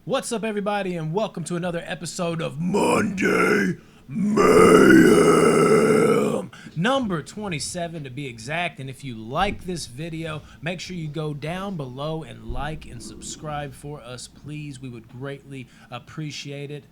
What's up, everybody, and welcome to another episode of Monday Mayhem, number 27 to be exact. And if you like this video, make sure you go down below and like and subscribe for us, please. We would greatly appreciate it.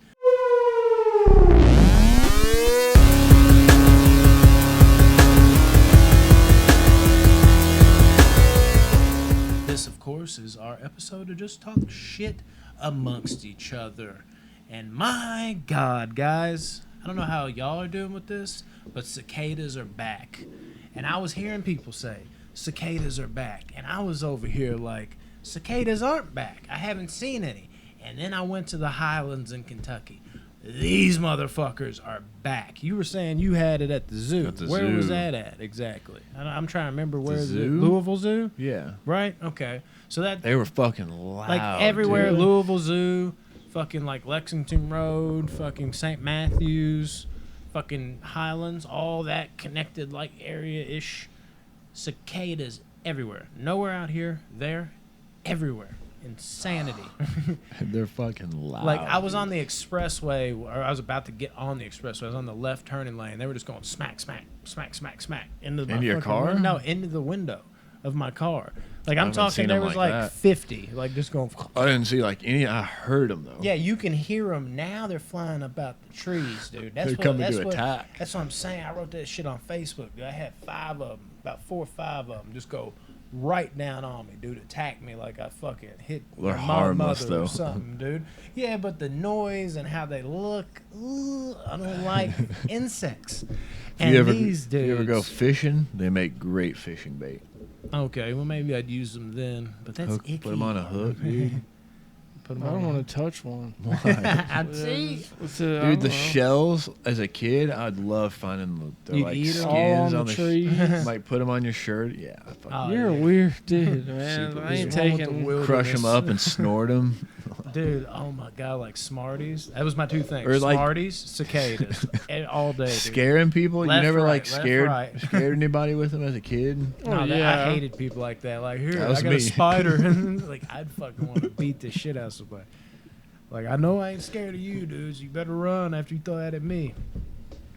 This, of course, is our episode to just talk shit amongst each other. And my God, guys, I don't know how y'all are doing with this, but cicadas are back. And I was hearing people say, cicadas are back. And I was over here like, cicadas aren't back. I haven't seen any. And then I went to the Highlands in Kentucky. These motherfuckers are back. You were saying you had it at the zoo. Where was that at exactly? I'm trying to remember where the Louisville Zoo? Yeah. Right? Okay. So that they were fucking loud. Like everywhere, dude. Louisville Zoo, fucking like Lexington Road, fucking St. Matthews, fucking Highlands, all that connected like area-ish. Cicadas everywhere. Nowhere out here, there, everywhere. Insanity. They're fucking loud. Like I was on the expressway, or I was about to get on the expressway. I was on the left turning lane. They were just going smack, smack, smack, smack, smack into your car? No, into the window of my car. Like I'm talking, there was like 50, like just going. I didn't see like any. I heard them though. Yeah, you can hear them now. They're flying about the trees, dude. They're coming to attack. That's what I'm saying. I wrote that shit on Facebook, dude. I had 5 of them, about 4 or 5 of them, just go right down on me, dude. Attack me like I fucking hit They're my harmless mother though, or something, dude. Yeah, but the noise and how they look, I don't like insects. And these dudes. You ever go fishing? They make great fishing bait. Okay, well maybe I'd use them then, but that's icky. Put them on a hook, dude. I don't want to touch one. Why? See? Dude, the shells, as a kid, I'd love finding the like skins on the tree. Like put them on your shirt. Yeah. You're a weird dude, man. I ain't taking. Crush them up and snort them. Dude, oh my God, like Smarties. That was my 2 things. Or like, Smarties, cicadas, all day, dude. Scaring people? Left, you never right, like scared anybody with them as a kid? No, I hated people like that. Like, here, I got a spider. Like, I'd fucking want to beat the shit out of somebody. Like, I know I ain't scared of you, dudes. You better run after you throw that at me.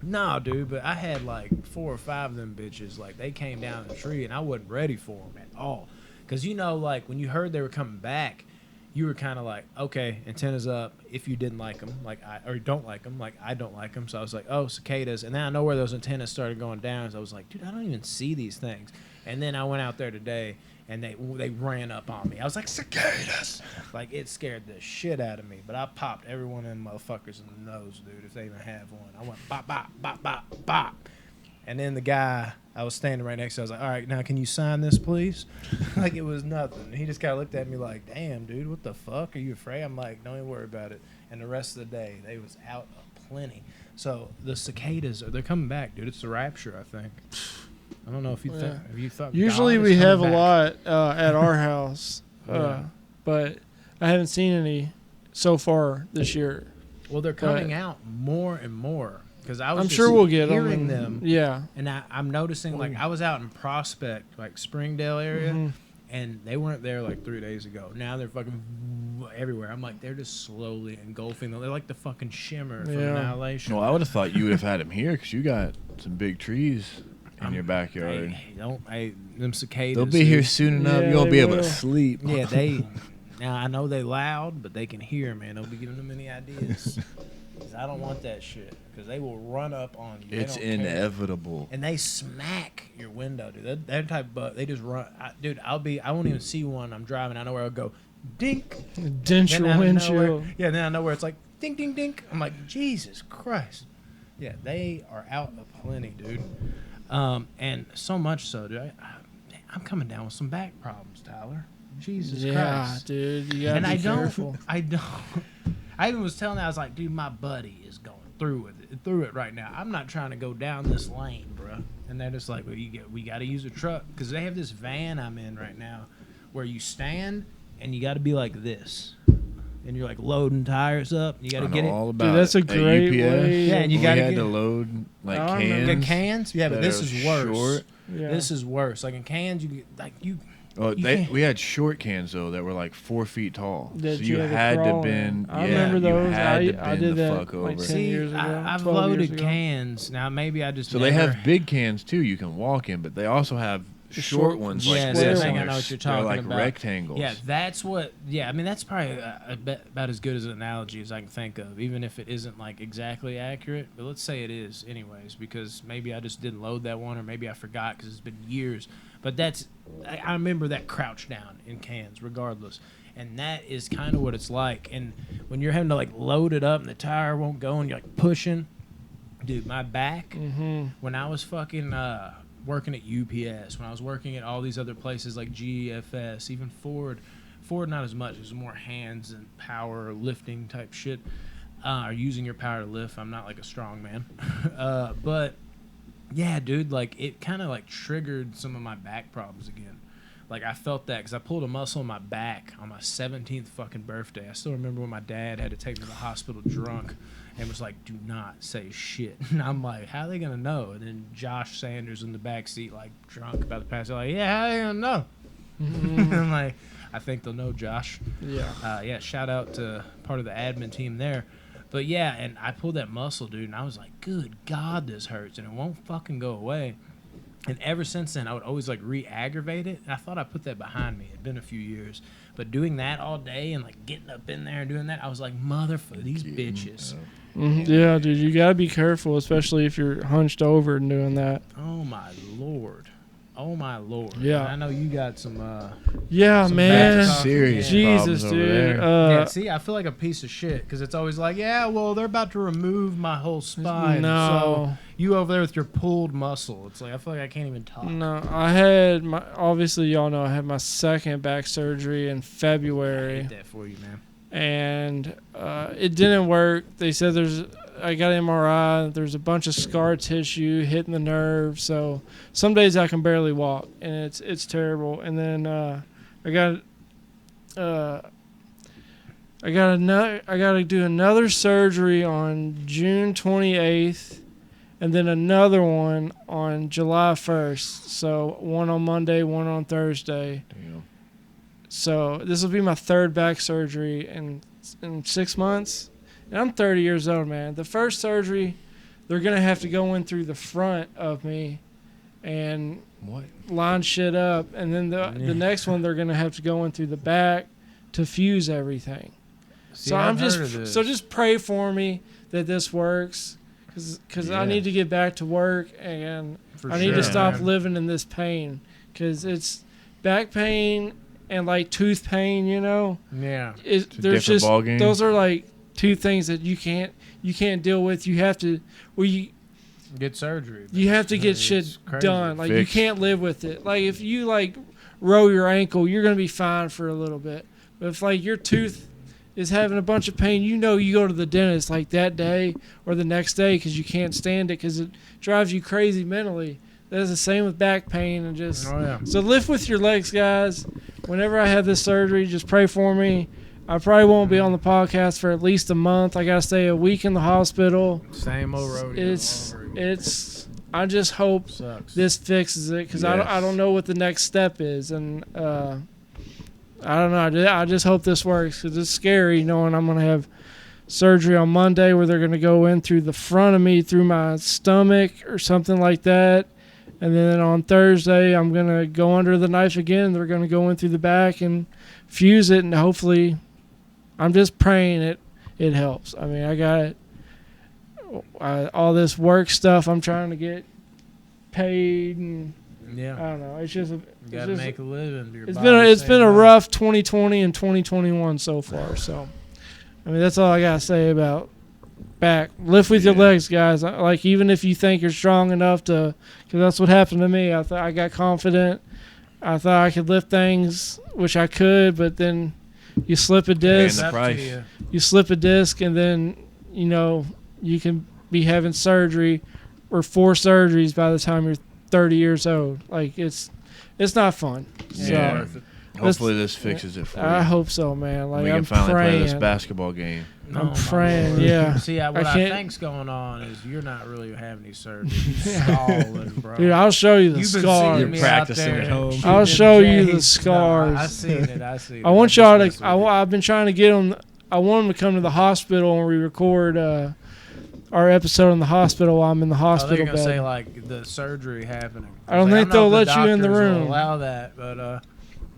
Nah, dude, but I had like 4 or 5 of them bitches. Like, they came down the tree, and I wasn't ready for them at all. Because, you know, like, when you heard they were coming back, you were kind of like, okay, antennas up if you didn't like them, or don't like them, like I don't like them. So I was like, oh, cicadas. And then I know where those antennas started going down. So I was like, dude, I don't even see these things. And then I went out there today, and they ran up on me. I was like, cicadas! Like, it scared the shit out of me. But I popped every one of them motherfuckers in the nose, dude, if they even have one. I went bop, bop, bop, bop, bop. And then the guy, I was standing right next to, I was like, all right, now can you sign this, please? Like it was nothing. He just kind of looked at me like, damn, dude, what the fuck? Are you afraid? I'm like, don't even worry about it. And the rest of the day, they was out plenty. So the cicadas, they're coming back, dude. It's the rapture, I think. I don't know if you thought. Usually we have a lot at our house, but I haven't seen any so far this year. Well, they're coming out more and more. Because I was I'm sure we'll get hearing them. Yeah. And I'm noticing, like, I was out in Prospect, like Springdale area, and they weren't there like 3 days ago. Now they're fucking everywhere. I'm like, they're just slowly engulfing them. They're like the fucking shimmer from Annihilation. Well, I would have thought you would have had them here because you got some big trees in your backyard. Them cicadas. They'll be here soon enough. Yeah, You'll be able to sleep. Yeah, now I know they loud, but they can hear, man. Don't be giving them any ideas. I don't want that shit because they will run up on you. It's inevitable. And they smack your window, dude. That type of they just run. Dude, I won't even see one. I'm driving. I know where I'll go. Dink. Dent your windshield. Yeah, then I know where it's like dink, dink, dink. I'm like, Jesus Christ. Yeah, they are out aplenty, dude. And so much so, dude. I'm coming down with some back problems, Tyler. Jesus Christ. Yeah, dude. You gotta be careful. I even was telling them, I was like, dude, my buddy is going through it right now. I'm not trying to go down this lane, bro. And they're just like, well, we got to use a truck. Because they have this van I'm in right now where you stand and you got to be like this. And you're like loading tires up. You got to get it. All about dude, that's a great way. Yeah, and you got to load like cans. Cans? Yeah, but this is worse. Short. Yeah. This is worse. Like in cans, Oh, we had short cans though that were like 4 feet tall. That so you had to bend. I remember those. I did the that fuck over. like 10 years ago. I've loaded cans. Now maybe I just. So they have big cans too. You can walk in, but they also have short ones like yeah, this. I know what you're talking like about. Rectangles. Yeah, that's what. Yeah, I mean that's probably about as good as an analogy as I can think of, even if it isn't like exactly accurate. But let's say it is, anyways, because maybe I just didn't load that one, or maybe I forgot because it's been years. But I remember that crouch down in cans, regardless, and that is kind of what it's like. And when you're having to like load it up and the tire won't go, and you're like pushing, dude, my back. When I was fucking. Working at UPS, when I was working at all these other places like GFS, even Ford not as much. It was more hands and power lifting type shit, or using your power to lift. I'm not like a strong man, but yeah, dude, like it kind of like triggered some of my back problems again. Like I felt that because I pulled a muscle in my back on my 17th fucking birthday. I still remember when my dad had to take me to the hospital drunk and was like, do not say shit. And I'm like, how are they going to know? And then Josh Sanders in the back seat, like drunk about to pass out, like, yeah, how are they going to know? I'm like, I think they'll know, Josh. Yeah. Yeah, shout out to part of the admin team there. But yeah, and I pulled that muscle, dude, and I was like, good God, this hurts, and it won't fucking go away. And ever since then, I would always like re-aggravate it. And I thought I put that behind me. It'd been a few years, but doing that all day and like getting up in there and doing that, I was like, motherfucker, these bitches. Yeah, dude, you gotta be careful, especially if you're hunched over and doing that. Oh my lord. Yeah, and I know you got some. Yeah, man. Serious Jesus, dude. Yeah, see, I feel like a piece of shit because it's always like, yeah, well, they're about to remove my whole spine. No. So you over there with your pulled muscle. It's like I feel like I can't even talk. No, I had obviously y'all know I had my second back surgery in February. I hate that for you, man. And it didn't work. They said I got an MRI. There's a bunch of scar tissue hitting the nerve. So some days I can barely walk, and it's terrible. And then I got to do another surgery on June 28th, and then another one on July 1st. So one on Monday, one on Thursday. Damn. So this will be my third back surgery in 6 months. And I'm 30 years old, man. The first surgery, they're going to have to go in through the front of me and line shit up. And then the next one, they're going to have to go in through the back to fuse everything. See, so just pray for me that this works because I need to get back to work and I need to stop living in this pain because it's back pain and like tooth pain, you know. Yeah. There's just those are like two things that you can't deal with. You have to get surgery. You have to get shit done. Like Fixed. You can't live with it. Like if you like roll your ankle, you're gonna be fine for a little bit. But if like your tooth is having a bunch of pain, you go to the dentist like that day or the next day because you can't stand it because it drives you crazy mentally. That's the same with back pain and just. Oh, yeah. So lift with your legs, guys. Whenever I have this surgery, just pray for me. I probably won't be on the podcast for at least a month. I gotta stay a week in the hospital. Same old rodeo. It's. I just hope this fixes it because I don't know what the next step is, and I don't know. I just hope this works because it's scary knowing I'm gonna have surgery on Monday where they're gonna go in through the front of me through my stomach or something like that. And then on Thursday, I'm going to go under the knife again. They're going to go in through the back and fuse it. And hopefully, I'm just praying it helps. I mean, I got all this work stuff I'm trying to get paid. And I don't know. It's just. You got to make a living. It's been a rough 2020 and 2021 so far. So, I mean, that's all I got to say about back. Lift with your legs, guys. Like even if you think you're strong enough to, because that's what happened to me. I thought I got confident. I thought I could lift things, which I could, but then you slip a disc. You slip a disc, and then you can be having surgery or 4 surgeries by the time you're 30 years old. Like it's not fun. Yeah. Hopefully this fixes it for you. I hope so, man. Like, we can finally play this basketball game. I'm praying, yeah. See, what I think's going on is you're not really having any surgery. You're stalling, bro. Dude, I'll show you the scars. You're practicing at home. I'll show you the scars. No, I seen it. I want y'all to. I've been trying to get them. I want them to come to the hospital and we record our episode in the hospital while I'm in the hospital they're bed. gonna say like the surgery happening. I don't think they'll let you in the room. Allow that, but.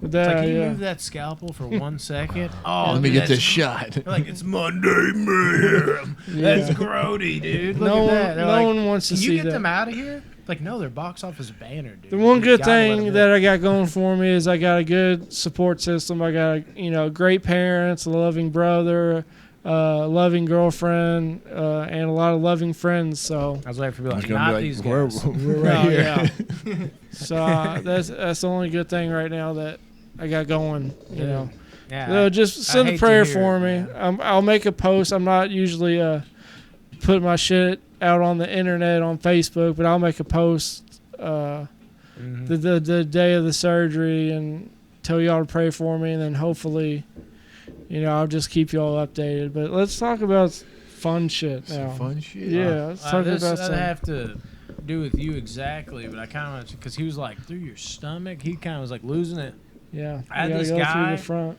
Can you move that scalpel for 1 second? Oh, let me get this shot. Like, it's Monday, man. That's grody, dude. Look at that. No one wants to see that. Can you get them out of here? Like, no, they're box office banner, dude. The one good thing that I got going for me is I got a good support system. I got, great parents, a loving brother, loving girlfriend, and a lot of loving friends. So I was waiting for you to be like, these guys. We're right here. Yeah. So that's the only good thing right now that I got going, you know. Yeah, so just send a prayer for me. I'll make a post. I'm not usually putting my shit out on the internet on Facebook, but I'll make a post the day of the surgery and tell y'all to pray for me, and then hopefully, I'll just keep y'all updated. But let's talk about fun shit now. Some fun shit. Yeah, let's talk about some. Doesn't have to do with you exactly, but I kind of because he was like through your stomach. He kind of was like losing it. Yeah, I had this guy through the front.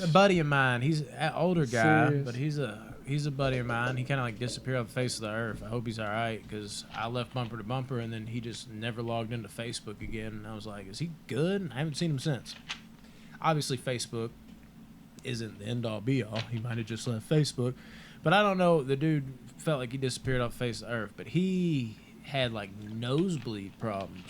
A buddy of mine. He's an older guy, but he's a buddy of mine. He kind of like disappeared off the face of the earth. I hope he's all right because I left bumper to bumper, and then he just never logged into Facebook again. And I was like, is he good? And I haven't seen him since. Obviously, Facebook isn't the end all be all. He might have just left Facebook, but I don't know. The dude felt like he disappeared off the face of the earth, but he had like nosebleed problems,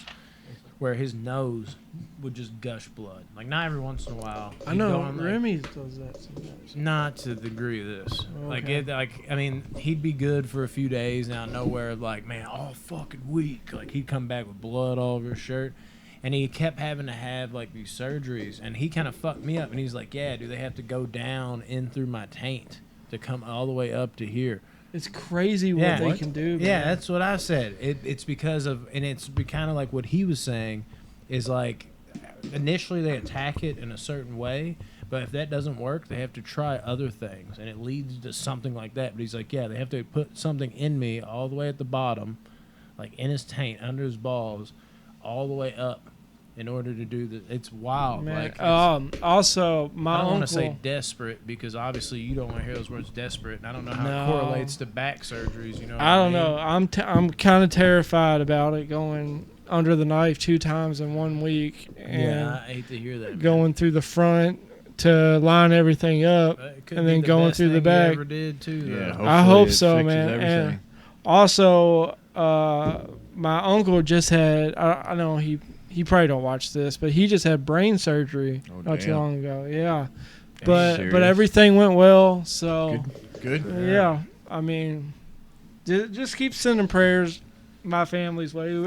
where his nose would just gush blood. Like, not every once in a while. I know, Remy does that sometimes. Not to the degree of this. Okay. He'd be good for a few days, and out of nowhere, like, man, all fucking week. Like, he'd come back with blood all over his shirt. And he kept having to have, like, these surgeries. And he kind of fucked me up. And he's like, yeah, do they have to go down in through my taint to come all the way up to here? It's crazy what they can do. Man. Yeah, that's what I said. It's because of, and it's kind of like what he was saying, is like initially they attack it in a certain way, but if that doesn't work, they have to try other things, and it leads to something like that. But he's like, yeah, they have to put something in me all the way at the bottom, like in his taint, under his balls, all the way up. In order to do the, it's wild. Man, like, also, my uncle. I don't want to say desperate because obviously you don't want to hear those words desperate, and I don't know how it correlates to back surgeries. I don't know. I'm kind of terrified about it going under the knife 2 times in 1 week. And I hate to hear that. Going through the front to line everything up, and then going through the back. Ever did too, yeah, I hope so, man. Everything. And also, my uncle just had. I know he probably don't watch this, but he just had brain surgery not too long ago. Yeah, but everything went well. So good. Yeah, I mean, just keep sending prayers my family's way.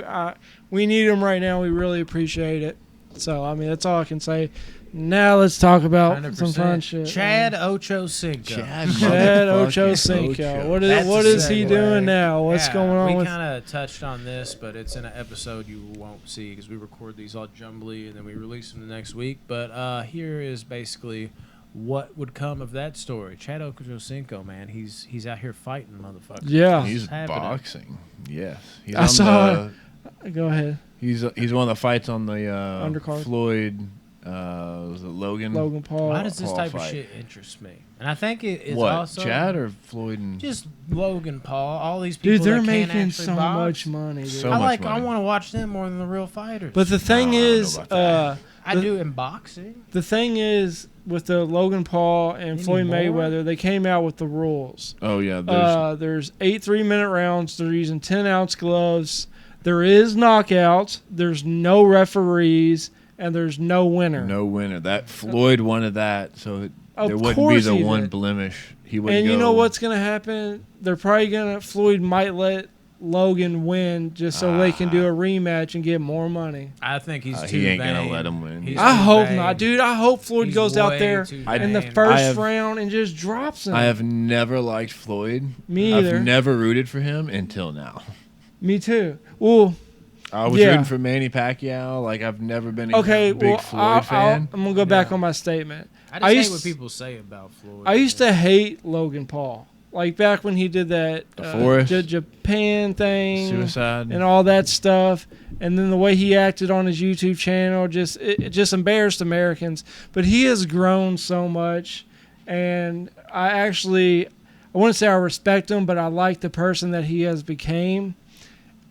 We need them right now. We really appreciate it. So I mean, that's all I can say. Now let's talk about 100%. Some fun shit. Chad Ochocinco. Chad Ochocinco. What is he doing now? What's going on? We kind of touched on this, but it's in an episode you won't see because we record these all jumbly and then we release them the next week. But here is basically what would come of that story. Chad Ochocinco, man, he's out here fighting motherfuckers. Yeah, he's boxing. Yes, I saw. Go ahead. He's one of the fights on the undercard. Floyd. Was it Logan? Logan Paul. Why does this type of shit interest me? And I think it's also Chad or Floyd and just Logan Paul. All these people. Dude, they're that making can't so box. much money. Dude. So much money. I want to watch them more than the real fighters. But the thing is, I do in boxing. The thing is, with the Logan Paul and Floyd Mayweather, they came out with the rules. Oh yeah. There's 8 3-minute rounds. They're using 10-ounce gloves. There is knockouts. There's no referees. And there's no winner. No winner. That Floyd wanted that, so there wouldn't be the one blemish. He would. And you know what's going to happen? They're probably Floyd might let Logan win just so they can do a rematch and get more money. I think he's too He ain't vain. going to let him win. I hope not, dude. I hope Floyd goes out there in the first round and just drops him. I have never liked Floyd. Me either. I've never rooted for him until now. Me too. Well, I was rooting for Manny Pacquiao. Like, I've never been a big Floyd fan. I'm going to go back on my statement. I hate what people say about Floyd. I used to hate Logan Paul. Like, back when he did that Japan thing. Suicide. And all that stuff. And then the way he acted on his YouTube channel, it just embarrassed Americans. But he has grown so much. And I wouldn't say I respect him, but I like the person that he has became.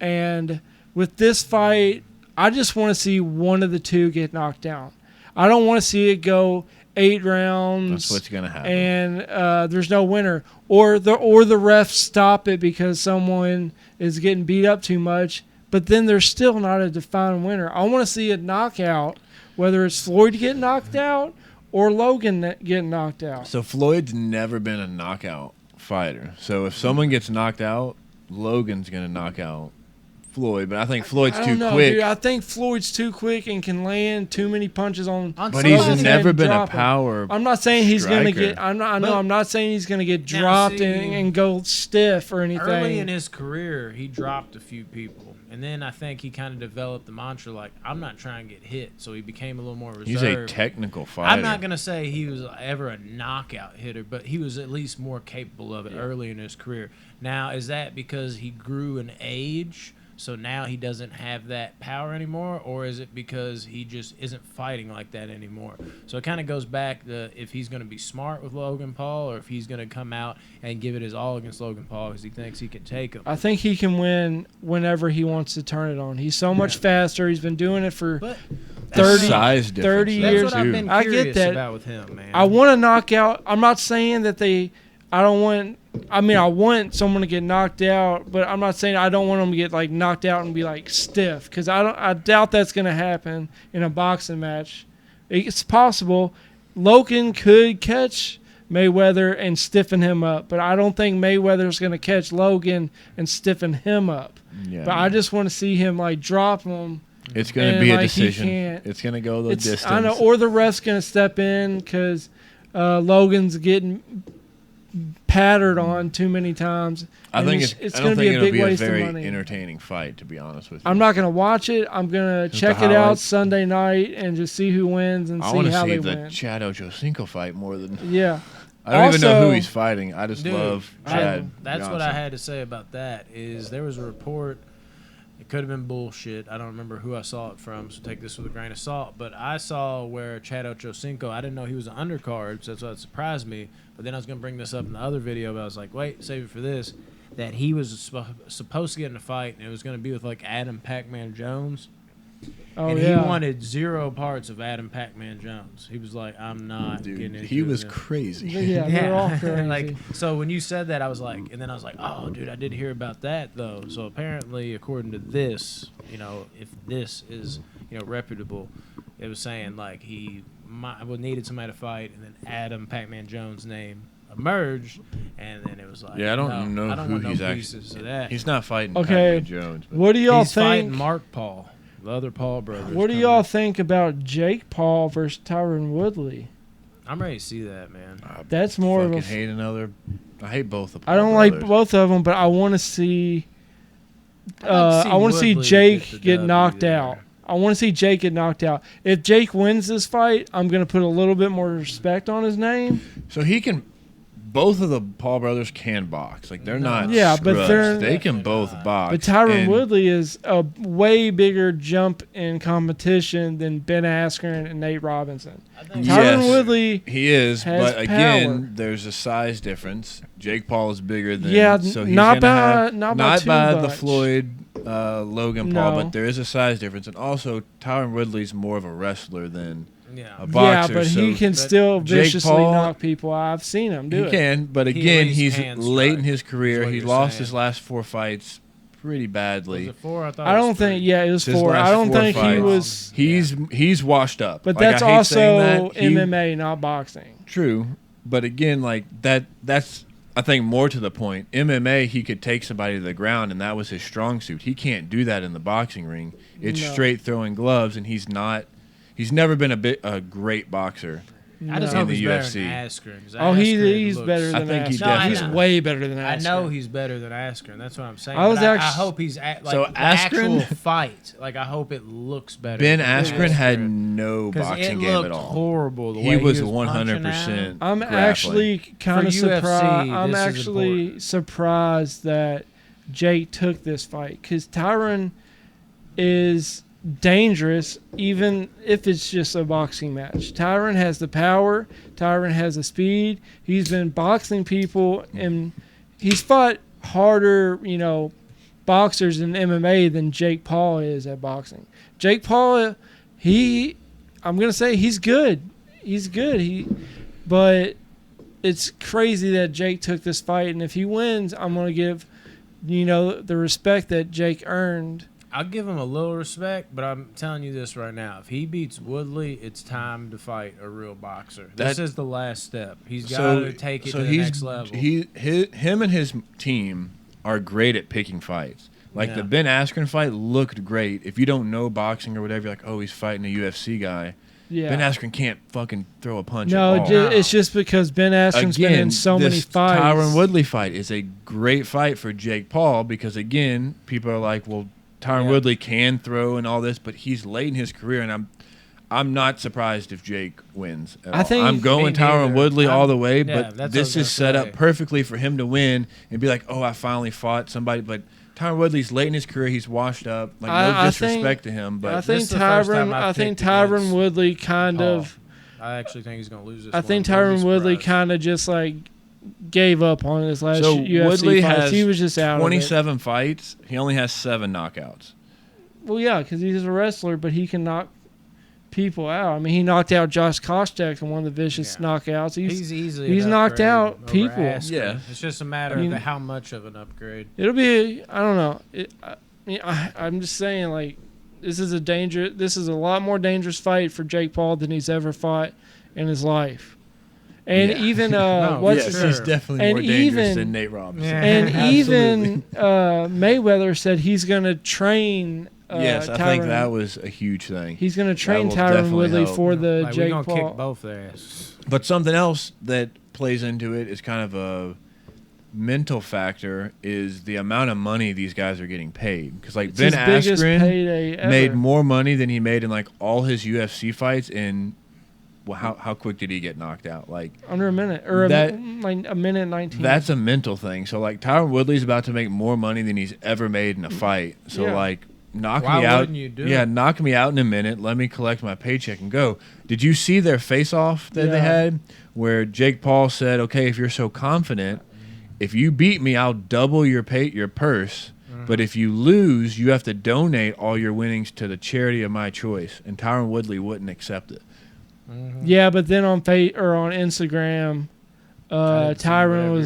And with this fight, I just want to see one of the two get knocked down. I don't want to see it go 8 rounds. That's what's going to happen. And there's no winner. Or the refs stop it because someone is getting beat up too much. But then there's still not a defined winner. I want to see a knockout, whether it's Floyd getting knocked out or Logan getting knocked out. So Floyd's never been a knockout fighter. So if someone gets knocked out, Logan's going to knock out Floyd, but I think Floyd's too quick. Dude, I think Floyd's too quick and can land too many punches on. But he's never been a power. I'm not saying he's going to get. I'm not saying he's going to get dropped and go stiff or anything. Early in his career, he dropped a few people, and then I think he kind of developed the mantra like, "I'm not trying to get hit," so he became a little more reserved. He's a technical fighter. I'm not going to say he was ever a knockout hitter, but he was at least more capable of it early in his career. Now, is that because he grew in age? So now he doesn't have that power anymore, or is it because he just isn't fighting like that anymore? So it kind of goes back to if he's going to be smart with Logan Paul or if he's going to come out and give it his all against Logan Paul because he thinks he can take him. I think he can win whenever he wants to turn it on. He's so much faster. He's been doing it for 30 years. That's what I've been curious about with him, man. I want to knock out. I'm not saying that I want someone to get knocked out, but I'm not saying I don't want them to get like knocked out and be like stiff because I doubt that's going to happen in a boxing match. It's possible. Logan could catch Mayweather and stiffen him up, but I don't think Mayweather's going to catch Logan and stiffen him up. Yeah. But I just want to see him like drop him. It's going to be a decision. It's going to go the distance. I know, or the ref's going to step in because Logan's getting pattered on too many times. I think it's going to be a big waste of money. Very entertaining fight, to be honest with you. I'm not going to watch it. I'm going to check it out Sunday night and just see who wins and see how they win. I want to see the Chad Ochocinco fight more than. Yeah. I don't even know who he's fighting. I just love Chad. That's what I had to say about that. Is there was a report. It could have been bullshit. I don't remember who I saw it from, so take this with a grain of salt. But I saw where Chad Ochocinco, I didn't know he was an undercard, so that's what surprised me. But then I was going to bring this up in the other video, but I was like, wait, save it for this. That he was supposed to get in a fight, and it was going to be with, like, Adam Pac-Man Jones. He wanted 0 parts of Adam Pac-Man Jones. He was like, I'm not getting into it. He was crazy. Yeah, they're all crazy. Like, so when you said that, I was like, and then I was like, oh, dude, I did hear about that, though. So apparently, according to this, if this is, reputable, it was saying, like, he needed somebody to fight, and then Adam Pac-Man Jones' name emerged, and then it was like, I don't know who he's actually. He's not fighting Pac-Man Jones. What do y'all think? He's fighting Mark Paul. The other Paul brothers. What do y'all think about Jake Paul versus Tyron Woodley? I'm ready to see that, man. That's more of a. I hate both of them. I don't like both of them, but I want to see. I want to see Jake get knocked out. I want to see Jake get knocked out. If Jake wins this fight, I'm going to put a little bit more respect on his name. So he can. Both of the Paul brothers can box. Like, they're not but they can both box. But Tyron Woodley is a way bigger jump in competition than Ben Askren and Nate Robinson. Tyron Woodley he is, but again, power. There's a size difference. Jake Paul is bigger than so he's not by the Floyd Logan Paul, but there is a size difference. And also Tyron Woodley's more of a wrestler than a boxer. Yeah, but he can still viciously knock people. I've seen him do it. He can, but again, he's late in his career. He lost his last 4 fights pretty badly. Was it 4? I don't think. Yeah, it was 4. I don't think he was. He's washed up. But that's also MMA, not boxing. True, but again, like that's I think more to the point. MMA, he could take somebody to the ground, and that was his strong suit. He can't do that in the boxing ring. It's straight throwing gloves, and he's not. He's never been a great boxer. I just in hope the he's UFC. better than Askren. Oh, he's better than I think Askren. he definitely- He's way better than Askren. I know he's better than Askren. That's what I'm saying. I hope he's like So the Askren- actual fight. Like I hope it looks better. Ben than Askren had no 'Cause boxing it game looked at all. horrible. The He way was punching 100%. out. I'm actually kind of For UFC, surprised. I'm this is actually important. surprised that Jake took this fight because Tyron is dangerous, even if it's just a boxing match. Tyron has the power. Tyron has the speed. He's been boxing people, and he's fought harder, boxers in MMA than Jake Paul is at boxing. Jake Paul, I'm gonna say he's good. He's good. But it's crazy that Jake took this fight, and if he wins, I'm gonna give, the respect that Jake earned. I'll give him a little respect, but I'm telling you this right now. If he beats Woodley, it's time to fight a real boxer. This is the last step. He's got to take it to the next level. Him and his team are great at picking fights. Like the Ben Askren fight looked great. If you don't know boxing or whatever, you're like, oh, he's fighting a UFC guy. Yeah. Ben Askren can't fucking throw a punch No, at all. it's just because Ben Askren's been in so many fights. Tyron Woodley fight is a great fight for Jake Paul because, again, people are like, well, Tyron Woodley can throw and all this, but he's late in his career, and I'm not surprised if Jake wins. I'm going Tyron Woodley all the way, but this is set up perfectly for him to win and be like, oh, I finally fought somebody. But Tyron Woodley's late in his career; he's washed up. Like no disrespect to him, but I think Tyron Woodley kind of. I actually think he's going to lose this. I think Tyron Woodley kind of just like gave up on his last UFC Woodley fights. He was just out 27 fights. He only has 7 knockouts. Well, yeah, because he's a wrestler, but he can knock people out. I mean, he knocked out Josh Koscheck in one of the vicious knockouts. He's knocked out people. Yeah, it's just a matter of how much of an upgrade. It'll be. I don't know. I'm just saying, like, this is a lot more dangerous fight for Jake Paul than he's ever fought in his life. And even he's definitely more dangerous than Nate Robinson. Yeah, and even Mayweather said he's going to train. Yes, I think that was a huge thing. He's going to train Tyron Woodley for the Jake Paul. We're going to kick both their asses. But something else that plays into it is kind of a mental factor is the amount of money these guys are getting paid. Because like Ben Askren made more money than he made in like all his UFC fights in. Well, how quick did he get knocked out? Like under a minute, or a minute 19. That's a mental thing. So like Tyron Woodley's about to make more money than he's ever made in a fight. So like knock me out. Knock me out in a minute. Let me collect my paycheck and go. Did you see their face-off that they had, where Jake Paul said, "Okay, if you're so confident, if you beat me, I'll double your purse." But if you lose, you have to donate all your winnings to the charity of my choice. And Tyron Woodley wouldn't accept it. Yeah, but then on Instagram, Tyron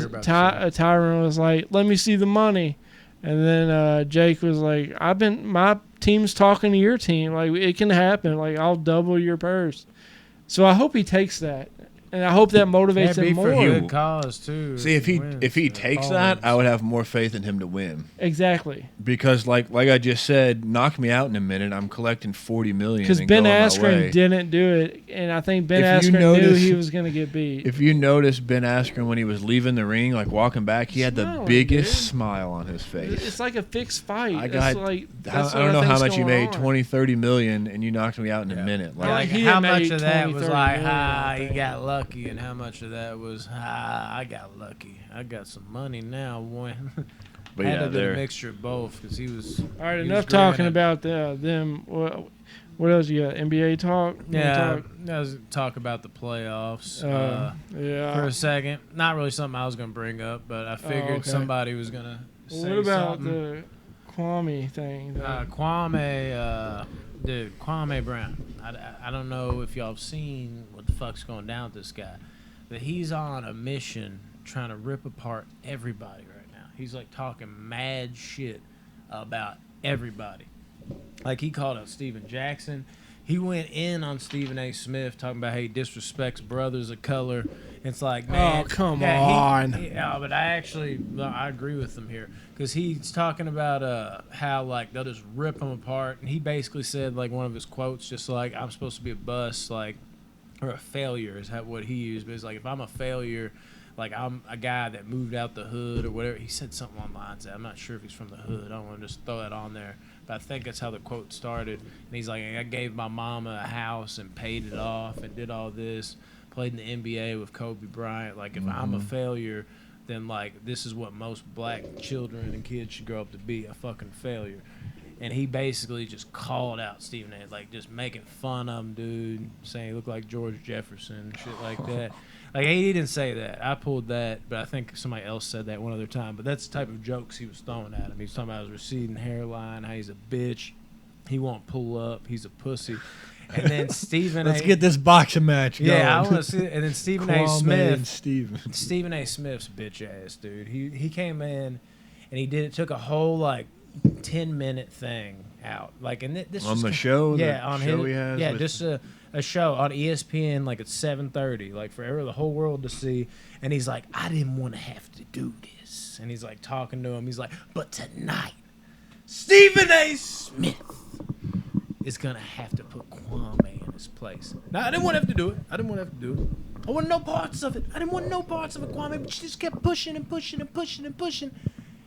was like, "Let me see the money," and then Jake was like, my team's talking to your team. Like it can happen. Like I'll double your purse." So I hope he takes that, and I hope that motivates him more. For a good cause too. See, if he takes that, I would have more faith in him to win. Exactly. Because like I just said, knock me out in a minute. I'm collecting $40 million. Because Ben Askren didn't do it, and I think Ben Askren knew he was going to get beat. If you notice Ben Askren when he was leaving the ring, like walking back, he had the biggest smile on his face. It's like a fixed fight. I don't know how much you made, 20, 30 million, and you knocked me out in a minute. Like how much of that was like, he got lucky, and how much of that was, I got lucky. I got some money now. But had to be a mixture of both because he was. All right, enough talking about them. What else you got? NBA talk? Yeah, let's talk about the playoffs. For a second. Not really something I was going to bring up, but I figured somebody was going to say something. What about the Kwame thing? Kwame Brown. I don't know if y'all have seen what the fuck's going down with this guy, but he's on a mission trying to rip apart everybody right now. He's like talking mad shit about everybody. Like he called out Steven Jackson. He went in on Stephen A. Smith talking about how he disrespects brothers of color. It's like, man. Oh, come on. But I agree with him here. Because he's talking about how, like, they'll just rip him apart. And he basically said, like, one of his quotes, just like, I'm supposed to be a bust. Like, or a failure is what he used. But it's like, if I'm a failure, like I'm a guy that moved out the hood or whatever. He said something online. I'm not sure if he's from the hood. I don't want to just throw that on there. But I think that's how the quote started. And he's like, I gave my mama a house and paid it off and did all this. Played in the NBA with Kobe Bryant. Like, if I'm a failure, then, like, this is what most black children and kids should grow up to be, a fucking failure. And he basically just called out Stephen A. Like, just making fun of him, dude, saying he looked like George Jefferson, shit like that. Like, he didn't say that. I pulled that, but I think somebody else said that one other time. But that's the type of jokes he was throwing at him. He was talking about his receding hairline, how he's a bitch. He won't pull up. He's a pussy. And then Stephen Let's get this boxing match going. Yeah, I want to see it. And then Stephen A. Smith. Stephen A. Smith's bitch ass, dude. He came in and it took a whole, like, 10-minute thing out. Like, and this on the show? Yeah, on show his, he has? Yeah, just a show on ESPN, like, at 7:30, like, for the whole world to see. And he's like, I didn't want to have to do this. And he's, like, talking to him. He's like, but tonight, Stephen A. Smith is going to have to put Kwame in his place. Now, I didn't want to have to do it. I wanted no parts of it. I didn't want no parts of it, Kwame, but you just kept pushing and pushing and pushing and pushing.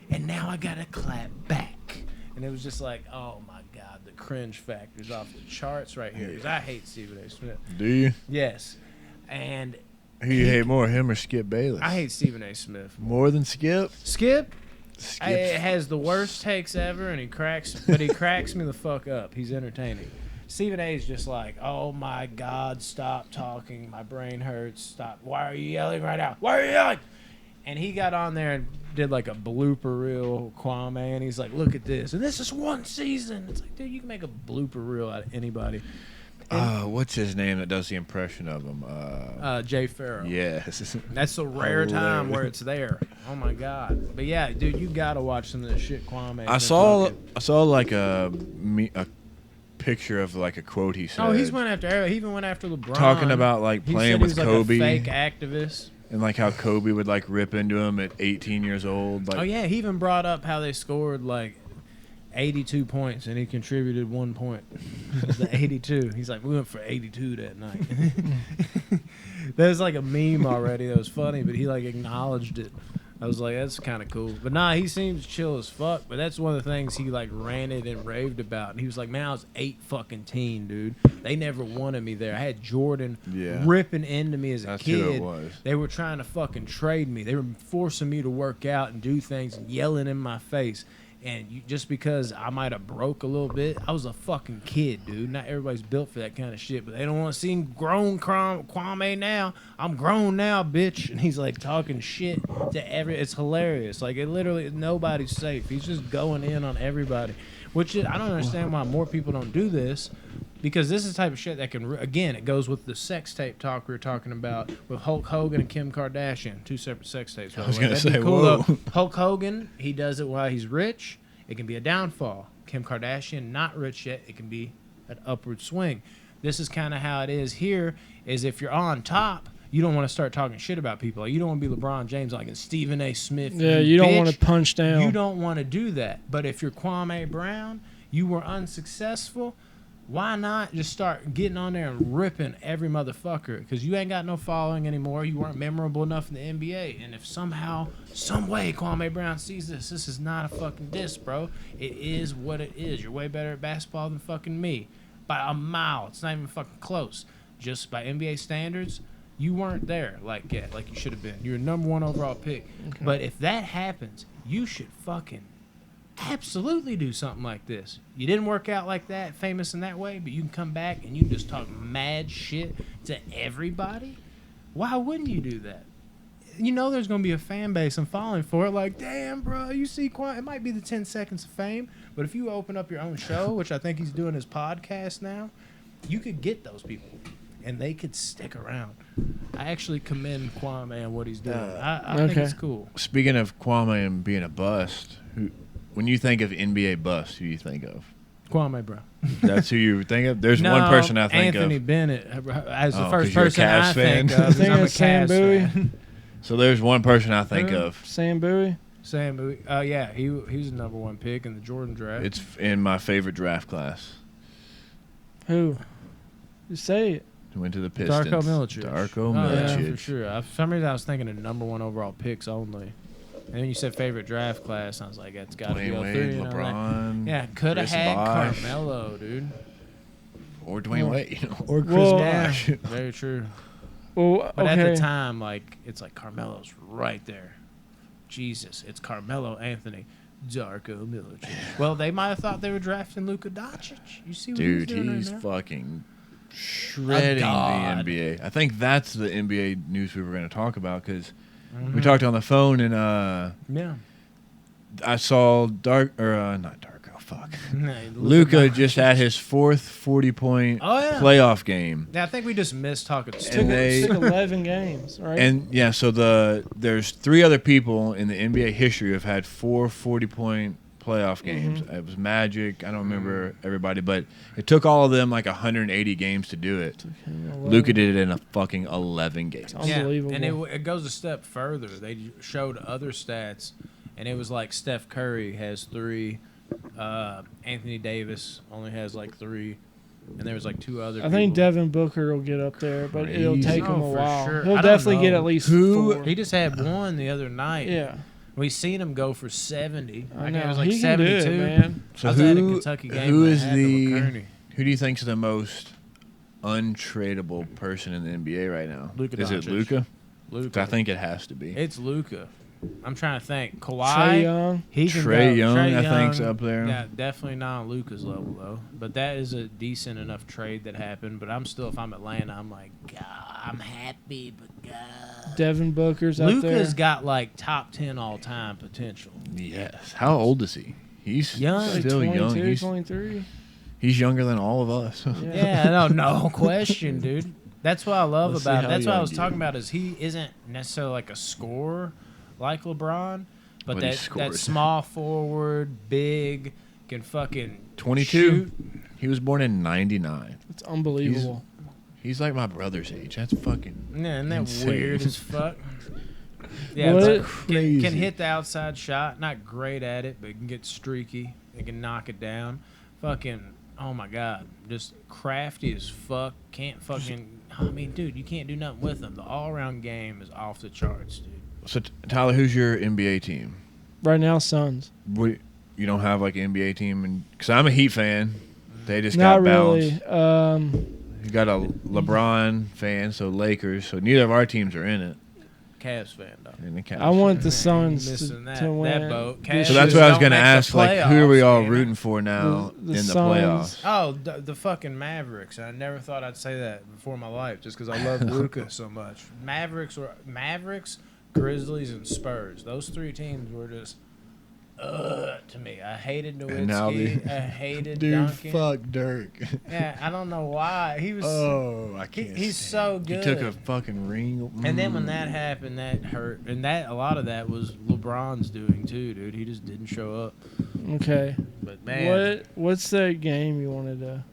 And now I got to clap back. And it was just like, oh, my God, the cringe factor's off the charts right here. Because I hate Stephen A. Smith. Do you? Yes. And who you hate more, him or Skip Bayless? I hate Stephen A. Smith. More than Skip? Skip has the worst takes ever, and he cracks me the fuck up. He's entertaining. Stephen A. is just like, oh my God, stop talking. My brain hurts. Stop. Why are you yelling right now? Why are you yelling? And he got on there and did like a blooper reel, Kwame, and he's like, look at this. And this is one season. It's like, dude, you can make a blooper reel out of anybody. What's his name that does the impression of him? Jay Farrow. Yes. That's a rare time where it's there. Oh my God. But yeah, dude, you gotta watch some of this shit Kwame. I saw like a picture of like a quote he said. Oh, he even went after LeBron. Talking about like playing with Kobe. He was like a fake activist. And like how Kobe would like rip into him at 18 years old. Like, oh yeah, he even brought up how they scored like 82 points, and he contributed 1 point. The 82. He's like, we went for 82 that night. That was like a meme already. That was funny, but he like acknowledged it. I was like, that's kind of cool. But nah, he seems chill as fuck. But that's one of the things he like ranted and raved about. And he was like, man, I was 8 dude. They never wanted me there. I had Jordan ripping into me as a kid. Who it was. They were trying to fucking trade me. They were forcing me to work out and do things and yelling in my face. And just because I might have broke a little bit, I was a fucking kid, dude. Not everybody's built for that kind of shit, but they don't want to see grown Kwame now. I'm grown now, bitch. And he's like talking shit to it's hilarious. Like, it literally, nobody's safe. He's just going in on everybody, which I don't understand why more people don't do this, because this is the type of shit that can, again, it goes with the sex tape talk we were talking about with Hulk Hogan and Kim Kardashian, 2 separate sex tapes. I was going to say, cool, whoa. Hulk Hogan, he does it while he's rich. It can be a downfall. Kim Kardashian, not rich yet. It can be an upward swing. This is kind of how it is here, is if you're on top, you don't want to start talking shit about people. Like, you don't want to be LeBron James, like Stephen A. Smith. Yeah, you don't want to punch down. You don't want to do that. But if you're Kwame Brown, you were unsuccessful, why not just start getting on there and ripping every motherfucker? Because you ain't got no following anymore. You weren't memorable enough in the NBA. And if somehow, some way Kwame Brown sees this is not a fucking diss, bro. It is what it is. You're way better at basketball than fucking me. By a mile. It's not even fucking close. Just by NBA standards, you weren't there like you should have been. You're a number 1 overall pick. Okay. But if that happens, you should fucking absolutely do something like this. You didn't work out like that, famous in that way, but you can come back and you can just talk mad shit to everybody. Why wouldn't you do that? You know there's going to be a fan base and following for it. Like, damn, bro, you see, it might be the 10 seconds of fame, but if you open up your own show, which I think he's doing his podcast now, you could get those people, and they could stick around. I actually commend Kwame and what he's doing. I think it's cool. Speaking of Kwame and being a bust, when you think of NBA bust, who do you think of? Kwame Brown. That's who you think of? There's one person I think Anthony of. Bennett as the first person I think of. I think I'm a it's Sam Cavs Bowie. fan. So there's one person I think of. Sam Bowie? Sam Bowie. Yeah, he was the number 1 pick in the Jordan draft. It's in my favorite draft class. Who? Just say it. Went to the Pistons. Darko Milicic. Milicic. Yeah, for sure. For some reason, I was thinking of #1 overall picks only. And then you said favorite draft class, and I was like, that's got to be Dwayne 03. Wade, LeBron. Yeah, could have had Bosh. Carmelo, dude. Or Dwayne Wade, or Chris Bosh. Very true. Well, but at the time, like, it's like Carmelo's right there. Jesus, it's Carmelo Anthony, Darko Milicic. Well, they might have thought they were drafting Luka Doncic. You see what dude, he's doing he's right now? fucking shredding the NBA. I think that's the NBA news we were going to talk about because we talked on the phone and I saw not Darko. Fuck. Luka just had his 4th 40-point playoff game. Yeah, I think we just missed talking. It took 11 games, right? And yeah, so there's 3 other people in the NBA history who have had 4 40-point playoff games. It was Magic. I don't remember everybody, but it took all of them like 180 games to do it. Luka did it in a fucking 11 games. Unbelievable. And it goes a step further. They showed other stats, and it was like Steph Curry has 3. Anthony Davis only has like 3, and there was like 2 other. I think Devin Booker will get up there, but it'll take him a while. Sure. He'll definitely get at least 4. He just had 1 the other night. Yeah, we seen him go for 70. I know. It was like he 72. Can do it, man. So I was at a Kentucky game. Who do you think is the most untradeable person in the NBA right now? Luka Is Doncic. it Luka? Luka. I think it has to be. It's Luka. I'm trying to think. Kawhi. Trae Young. Trae Young, I think's up there. Yeah, definitely not on Luka's level though. But that is a decent enough trade that happened. But I'm still, if I'm Atlanta, I'm like, God, I'm happy, but God. Devin Booker's up there. Luka's got like top 10 all time potential. Yes. How old is he? He's young. Still like 22, young. He's 23. He's younger than all of us. Yeah, no question, dude. That's what I love about it. That's what I was talking about. about. Is he isn't necessarily like a scorer like LeBron, but that small forward, big, can fucking 22. shoot. He was born in '99. It's unbelievable. He's like my brother's age. That's fucking Isn't that insane. weird as fuck? Yeah, What? can hit the outside shot. Not great at it, but can get streaky. It can knock it down. Fucking, oh my God, just crafty as fuck. Can't fucking. I mean, dude, you can't do nothing with him. The all-around game is off the charts, dude. So Tyler, who's your NBA team? Right now, Suns. You don't have like an NBA team, because I'm a Heat fan. They just Not got bounced. really. You got a LeBron fan, so Lakers. So neither of our teams are in it. Cavs fan, though. I want the Suns missing to win. that boat. So that's what I was going to ask. Like, who are we all rooting for now The in the Suns. playoffs? Oh, the fucking Mavericks. I never thought I'd say that before in my life, just because I love Luka so much. Mavericks, Grizzlies, and Spurs. Those 3 teams were just to me. I hated Nowitzki. I hated Duncan. Fuck Dirk. Yeah, I don't know why. He was. I can't. He's so good. He took a fucking ring. And then when that happened, that hurt. And a lot of that was LeBron's doing too, dude. He just didn't show up. Okay. But man, what's that game you wanted to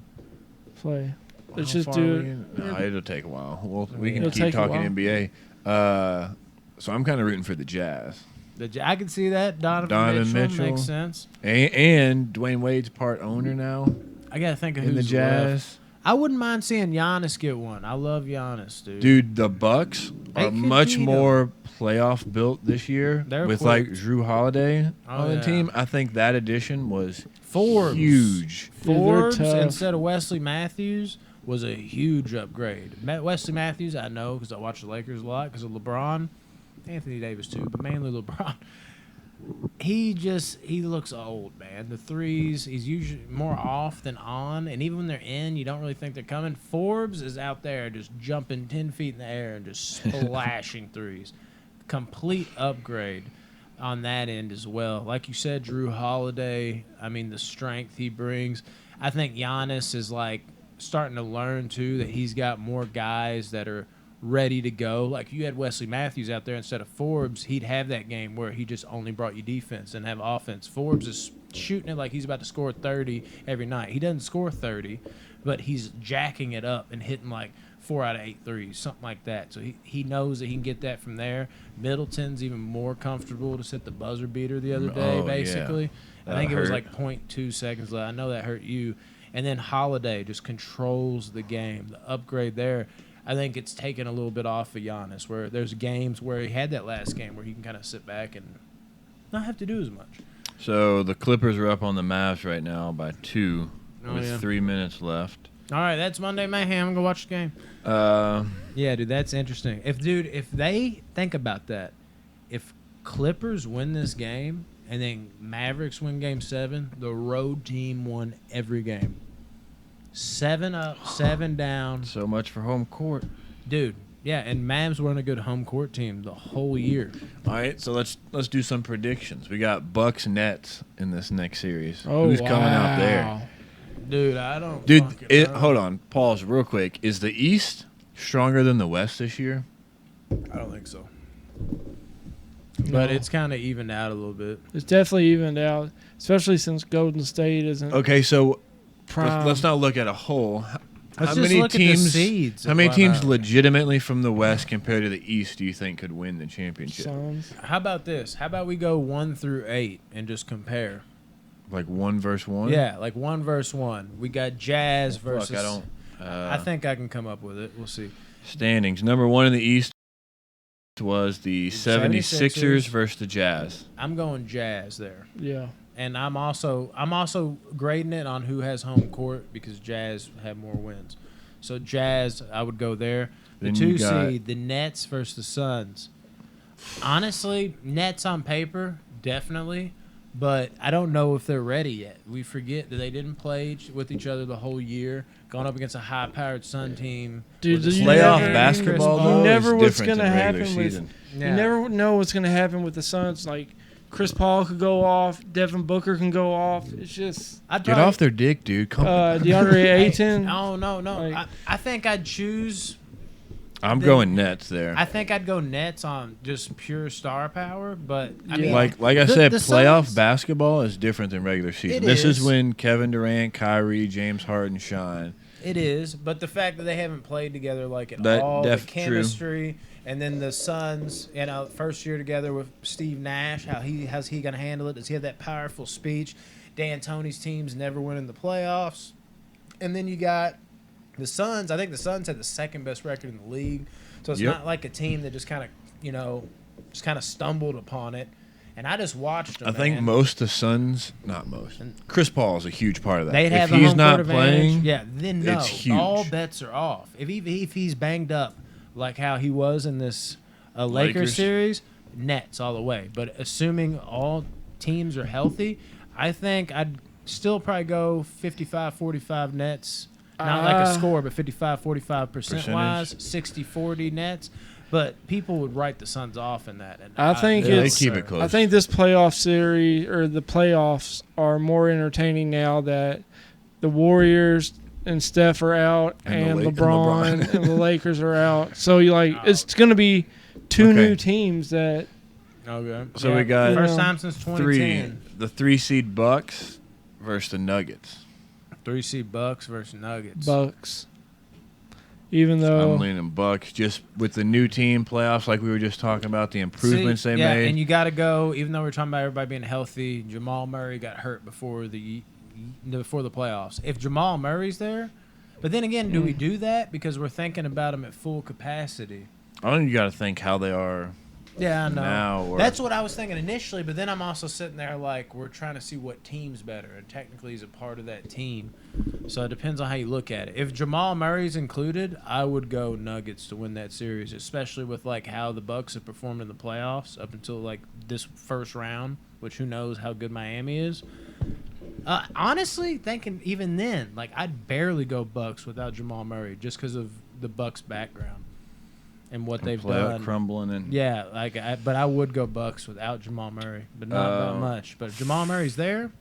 play? Let's just do it. No, it'll take a while. Well, we can It'll keep take a talking while. NBA. So I'm kind of rooting for the Jazz. I can see that. Donovan Mitchell makes sense. And Dwayne Wade's part owner now. I gotta think of in the who's Jazz. left. I wouldn't mind seeing Giannis get one. I love Giannis, dude. Dude, the Bucks They are could much beat 'em. more playoff built this year They're with quick. like Drew Holiday on the yeah. team. I think that addition was Forbes. huge. Forbes tough. instead of Wesley Matthews was a huge upgrade. Wesley Matthews, I know because I watch the Lakers a lot because of LeBron, Anthony Davis too, but mainly LeBron. He looks old, man. The threes, he's usually more off than on, and even when they're in, you don't really think they're coming. Forbes is out there just jumping 10 feet in the air and just splashing threes. Complete upgrade on that end as well. Like you said, Drew Holiday, I mean, the strength he brings. I think Giannis is like starting to learn too that he's got more guys that are ready to go. Like you had Wesley Matthews out there instead of Forbes, he'd have that game where he just only brought you defense and have offense. Forbes is shooting it like he's about to score 30 every night. He doesn't score 30, but he's jacking it up and hitting like 4 out of 8 threes, something like that. So he knows that he can get that from there. Middleton's even more comfortable to set the buzzer beater the other day, basically. Yeah. I think it was hurt. like 0.2 seconds left. I know that hurt you. And then Holiday just controls the game. The upgrade there, I think it's taken a little bit off of Giannis, where there's games where he had that last game where he can kind of sit back and not have to do as much. So the Clippers are up on the Mavs right now by 2 with 3 minutes left. All right, that's Monday Mayhem. I'm going to watch the game. Yeah, dude, that's interesting. If they think about that, if Clippers win this game and then Mavericks win Game 7, the road team won every game. 7 up, 7 down. So much for home court. Dude, yeah, and Mavs were on a good home court team the whole year. All right, so let's do some predictions. We got Bucks Nets in this next series. Oh, who's coming out there? Dude, I don't. Dude, hold on, pause real quick. Is the East stronger than the West this year? I don't think so. But it's kind of evened out a little bit. It's definitely evened out, especially since Golden State isn't. Okay, so prime. let's not look at a whole. Let's How just many look at teams? the seeds. How many teams legitimately from the West compared to the East do you think could win the championship? Suns. How about this? How about we go 1 through 8 and just compare? Like 1 versus 1? Yeah, like 1 versus 1. We got Jazz versus. Fuck, I don't. I think I can come up with it. We'll see. Standings. Number 1 in the East was the 76ers versus the Jazz. I'm going Jazz there. Yeah. And I'm also grading it on who has home court because Jazz have more wins. So Jazz, I would go there. The 2 seed, the Nets versus the Suns. Honestly, Nets on paper, definitely. But I don't know if they're ready yet. We forget that they didn't play with each other the whole year. Going up against a high-powered Sun team. Dude, playoff basketball, though, you never is what's different going to than regular happen with. season. You never know what's going to happen with the Suns. Like Chris Paul could go off, Devin Booker can go off. It's just get off their dick, dude. Come on. DeAndre Ayton. No. Like, I think I'd choose. I'm going Nets there. I think I'd go Nets on just pure star power, but I mean, like I said, playoff Suns, basketball is different than regular season. This is when Kevin Durant, Kyrie, James Harden shine. It is, but the fact that they haven't played together like at all, the chemistry, and then the Suns, first year together with Steve Nash, how's he gonna handle it? Does he have that powerful speech? D'Antoni's teams never win in the playoffs, and then you got the Suns. I think the Suns had the second best record in the league, so it's not like a team that just kind of stumbled upon it. And I just watched them. I think most the Suns, not most. Chris Paul is a huge part of that. They have if he's not playing, then it's huge. All bets are off. If he's banged up like how he was in this Lakers series, Nets all the way. But assuming all teams are healthy, I think I'd still probably go 55-45 Nets. Not like a score, but 55-45% wise, 60-40 Nets. But people would write the Suns off in that. And I think they keep it close. I think this playoff series or the playoffs are more entertaining now that the Warriors and Steph are out and LeBron and the Lakers are out. So it's going to be two new teams that. Okay. So we got first time since 2010. The 3 seed Bucks versus the Nuggets. 3 seed Bucks versus Nuggets. Bucks. Even though I'm leaning Bucks, just with the new team playoffs, like we were just talking about, the improvements they made. And you got to go. Even though we're talking about everybody being healthy, Jamal Murray got hurt before the playoffs. If Jamal Murray's there, but then again, do we do that because we're thinking about him at full capacity? I think you got to think how they are. Yeah, I know. Now, that's what I was thinking initially, but then I'm also sitting there like we're trying to see what team's better, and technically he's a part of that team. So it depends on how you look at it. If Jamal Murray's included, I would go Nuggets to win that series, especially with like how the Bucks have performed in the playoffs up until like this first round, which who knows how good Miami is. Honestly, thinking even then, like I'd barely go Bucks without Jamal Murray just because of the Bucks' background. And what they've done, crumbling and but I would go Bucks without Jamal Murray, but not that much. But if Jamal Murray's there.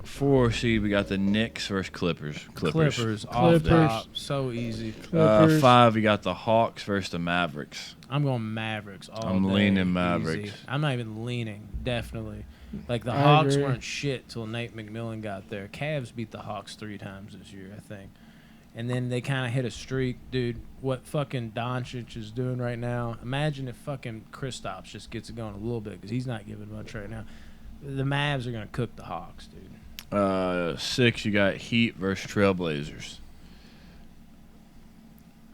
4 seed, we got the Knicks versus Clippers. Clippers off top, so easy. 5, we got the Hawks versus the Mavericks. I'm going Mavericks all I'm day, leaning Mavericks. Easy. I'm not even leaning, definitely. Like the Hawks weren't shit till Nate McMillan got there. Cavs beat the Hawks 3 times this year, I think. And then they kind of hit a streak. Dude, what fucking Doncic is doing right now, imagine if fucking Kristaps just gets it going a little bit because he's not giving much right now. The Mavs are going to cook the Hawks, dude. 6, you got Heat versus Trailblazers.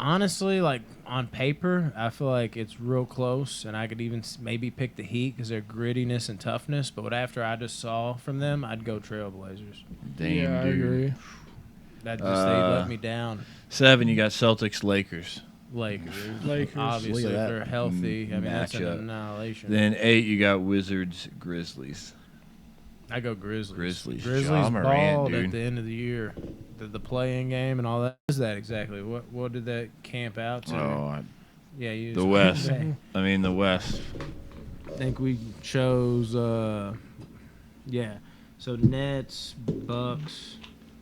Honestly, like on paper, I feel like it's real close, and I could even maybe pick the Heat because their grittiness and toughness. But after I just saw from them, I'd go Trailblazers. Damn, yeah, dude. I agree. That just they let me down. 7, you got Celtics Lakers. Lakers. Look Obviously, if at they're that healthy. I mean, that's an matchup. annihilation. Then 8, you got Wizards Grizzlies. I go Grizzlies. Grizzlies. Ja Morant, balled dude. at the end of the year. The play-in game and all that. What is that exactly? What did that camp out to? Yeah, you the West. I mean, the West. I think we chose, so Nets, Bucks.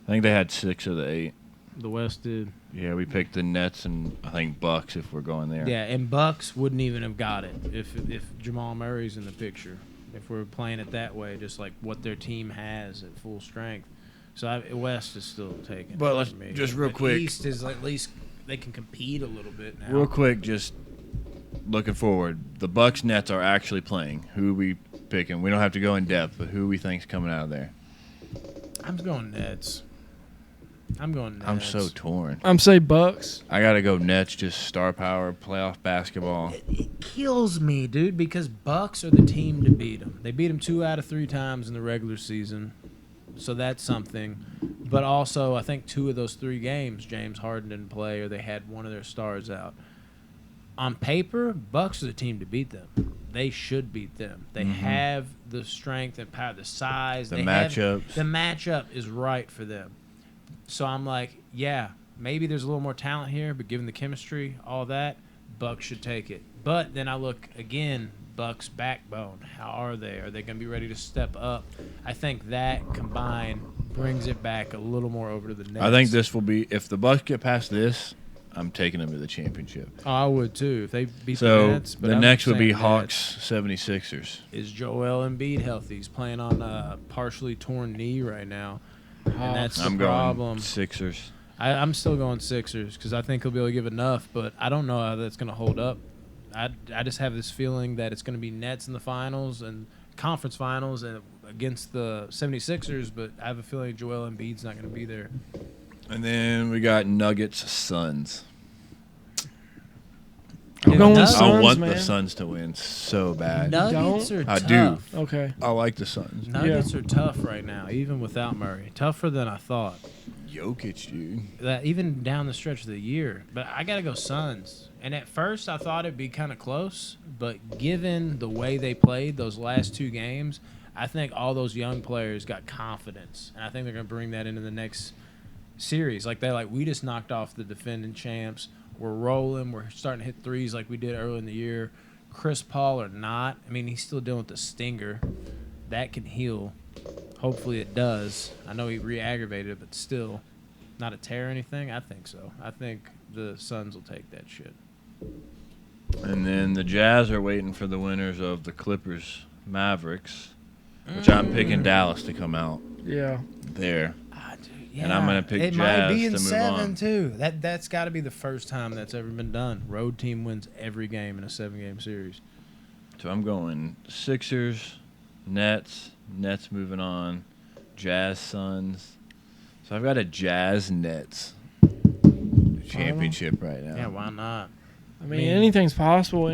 I think they had 6 of the 8. The West did. Yeah, we picked the Nets and I think Bucks if we're going there. Yeah, and Bucks wouldn't even have got it if Jamal Murray's in the picture. If we're playing it that way, just like what their team has at full strength. So West is still taken. But let's me. just real quick. East is at least they can compete a little bit now. Real quick, just looking forward. The Bucks Nets are actually playing. Who are we picking? We don't have to go in depth, but who we think's coming out of there? I'm going Nets. I'm so torn. I'm say Bucks. I gotta go Nets. Just star power, playoff basketball. It kills me, dude, because Bucks are the team to beat them. They beat them 2 out of 3 times in the regular season, so that's something. But also, I think 2 of those 3 games, James Harden didn't play, or they had one of their stars out. On paper, Bucks are the team to beat them. They should beat them. They have the strength and power, the size. The matchups. The matchup is right for them. So I'm like, yeah, maybe there's a little more talent here, but given the chemistry, all that, Bucks should take it. But then I look again, Bucks backbone. How are they? Are they going to be ready to step up? I think that combined brings it back a little more over to the Nets. I think this will be, if the Bucks get past this, I'm taking them to the championship. Oh, I would too if they beat so the Nets. But the I'm next would be saying Hawks 76ers. Is Joel Embiid healthy? He's playing on a partially torn knee right now. And that's the I'm problem. going Sixers. I'm still going Sixers because I think he'll be able to give enough, but I don't know how that's going to hold up. I just have this feeling that it's going to be Nets in the finals and conference finals and against the 76ers, but I have a feeling Joel Embiid's not going to be there. And then we got Nuggets Suns. I'm going Nuggets. Suns, I want man. the Suns to win so bad. Nuggets are I tough. do. Okay. I like the Suns. Nuggets are tough right now, even without Murray. Tougher than I thought. Jokic, dude. That even down the stretch of the year. But I got to go Suns. And at first I thought it'd be kind of close, but given the way they played those last 2 games, I think all those young players got confidence. And I think they're going to bring that into the next series. We just knocked off the defending champs. We're rolling. We're starting to hit threes like we did early in the year. Chris Paul or not, I mean, he's still dealing with the stinger. That can heal. Hopefully it does. I know he re-aggravated it, but still not a tear or anything. I think so. I think the Suns will take that shit. And then the Jazz are waiting for the winners of the Clippers Mavericks, which I'm picking Dallas to come out Yeah. there. Yeah, and I'm going to pick it Jazz might be in to move 7 on. too. That's got to be the first time that's ever been done. Road team wins every game in a 7-game series. So I'm going Sixers, Nets moving on, Jazz Suns. So I've got a Jazz Nets championship right now. Yeah, why not? I mean, anything's possible.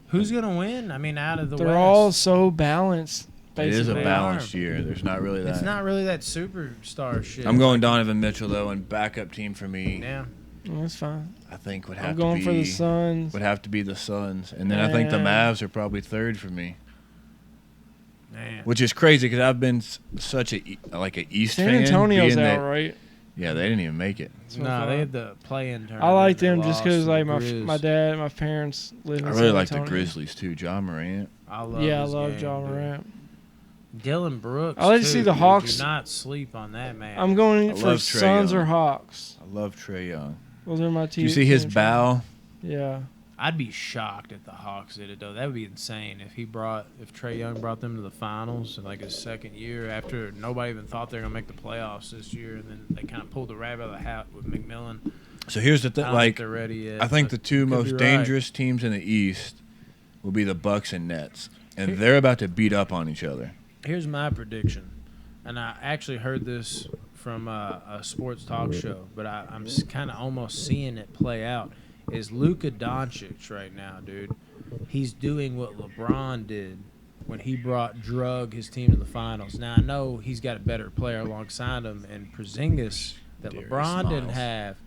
Who's gonna win? I mean, out of the they're West, all so balanced. It is a They balanced are. year. There's not really that. It's not really that superstar shit. I'm going Donovan Mitchell though, and backup team for me. Yeah. Well, that's fine. I think would I'm have going to be for the Suns. would have to be the Suns, and then I think the Mavs are probably 3rd for me. Man. Which is crazy because I've been such a East San fan. Antonio's being out, that- right? Yeah, they didn't even make it. No, they had the play-in tournament. I like They them just lost because to like the Grizz. my dad, my parents live in I San really like the Antonio. Grizzlies too. Ja Morant. I love Yeah, I his love game, John dude. Morant. Dylan Brooks. I like to too, see the dude. Hawks. Do not sleep on that man. I'm going I for love Trae Suns Young. or Hawks. I love Trae Young. Those are my Did teams. you see his bow? Yeah. I'd be shocked if the Hawks did it though. That would be insane if Trae Young brought them to the finals in like his 2nd year after nobody even thought they were gonna make the playoffs this year, and then they kind of pulled the rabbit out of the hat with McMillan. So here's the I thing. don't think Like, they're ready yet. I think the but 2 could be most right. dangerous teams in the East will be the Bucks and Nets, and they're about to beat up on each other. Here's my prediction: and I actually heard this from a sports talk show, but I'm kind of almost seeing it play out, is Luka Doncic right now, dude. He's doing what LeBron did when he drug his team to the finals. Now, I know he's got a better player alongside him and Porzingis that LeBron didn't have,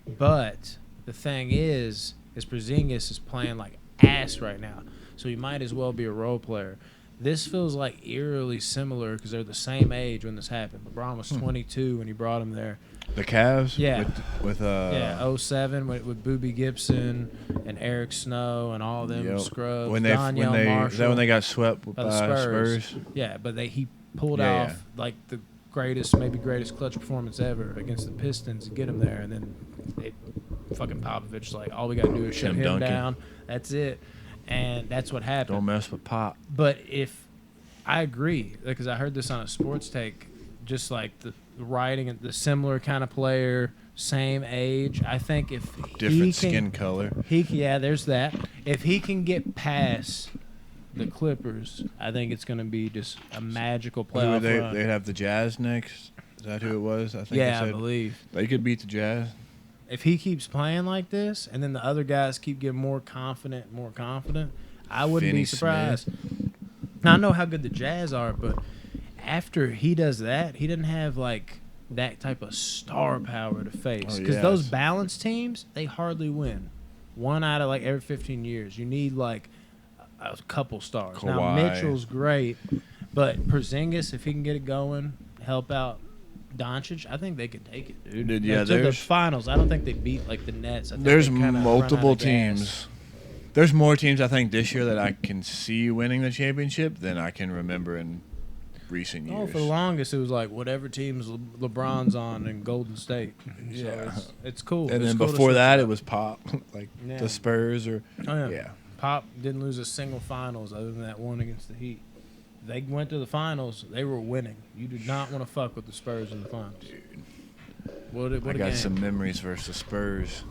but the thing is Porzingis is playing like ass right now, so he might as well be a role player. This feels like eerily similar because they're the same age when this happened. LeBron was 22 when he brought him there. The Cavs? Yeah. With 07 with Boobie Gibson and Eric Snow and all them scrubs. Marshall. Is that when they got swept by Spurs? Yeah, but he pulled off like the greatest clutch performance ever against the Pistons to get him there, and then fucking Popovich's like, all we got to do is shut him down. That's it. And that's what happened. Don't mess with Pop. But if I agree, because I heard this on a sports take, just like the writing, the similar kind of player, same age. I think if different skin color, there's that. If he can get past the Clippers, I think it's going to be just a magical playoff run. They'd have the Jazz next. Is that who it was? I think. Yeah, I believe they could beat the Jazz. If he keeps playing like this, and then the other guys keep getting more confident, I wouldn't be surprised. Now, I know how good the Jazz are, but after he does that, he doesn't have like that type of star power to face. Because those balanced teams, they hardly win. One out of like every 15 years. You need like a couple stars. Kawhi. Now, Mitchell's great, but Porzingis, if he can get it going, help out Doncic, I think they can take it, dude. Yeah, to the finals. I don't think they beat like the Nets. I think there's multiple teams. There's more teams I think this year that I can see winning the championship than I can remember in recent years. Oh, for the longest it was like whatever teams LeBron's on in Golden State. Yeah, so it's cool. And then before that it was Pop, like the Spurs or Pop didn't lose a single finals other than that one against the Heat. They went to the finals. They were winning. You do not want to fuck with the Spurs in the finals. Dude, I got some memories versus the Spurs.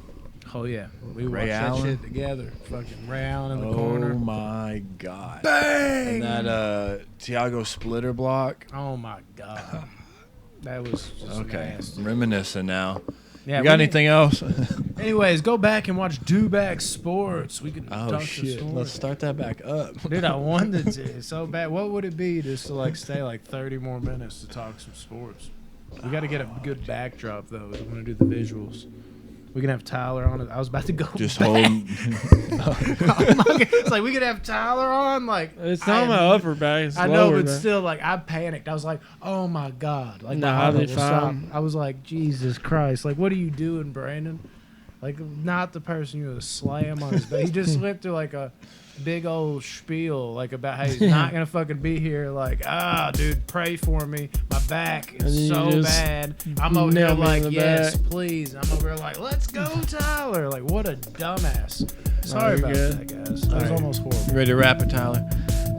Oh, yeah. We watched that shit together. Fucking Ray Allen in the corner. Oh, my God. Bang! And that Thiago splitter block. Oh, my God. That was just nasty. Reminiscing now. Yeah, you got anything else? Anyways, go back and watch Do Back Sports. We can talk shit. sports. Let's start that back up. Dude, I wanted to so bad. What would it be just to like stay like 30 more minutes to talk some sports? We got to get a good backdrop though. We want to do the visuals. We can have Tyler on it. I was about to go. Just back. hold. It's like we could have Tyler on. Like it's not my upper back. It's I know, lower, but still, like I panicked. I was like, "Oh my God!" Like I was like, "Jesus Christ!" Like, what are you doing, Brandon? Like, not the person you would slam on his back. He just went through like a big old spiel, like about how he's not gonna fucking be here. Like, dude, pray for me. My back is so bad. I'm over here like, yes, please. I'm over here like, let's go, Tyler. Like, what a dumbass. Sorry about that, guys. That was almost horrible. You ready to wrap it, Tyler?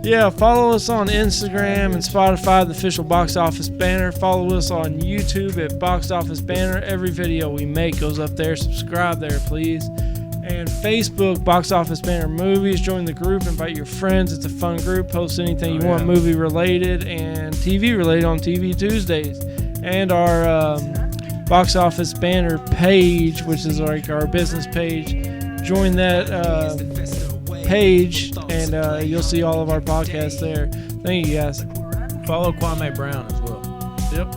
Yeah, follow us on Instagram and Spotify, the official Box Office Banner. Follow us on YouTube at Box Office Banner. Every video we make goes up there. Subscribe there, please. And Facebook, Box Office Banner Movies. Join the group. Invite your friends. It's a fun group. Post anything you want movie-related and TV-related on TV Tuesdays. And our Box Office Banner page, which is like our business page. Join that page, and you'll see all of our podcasts there. Thank you, guys. Follow Kwame Brown as well. Yep.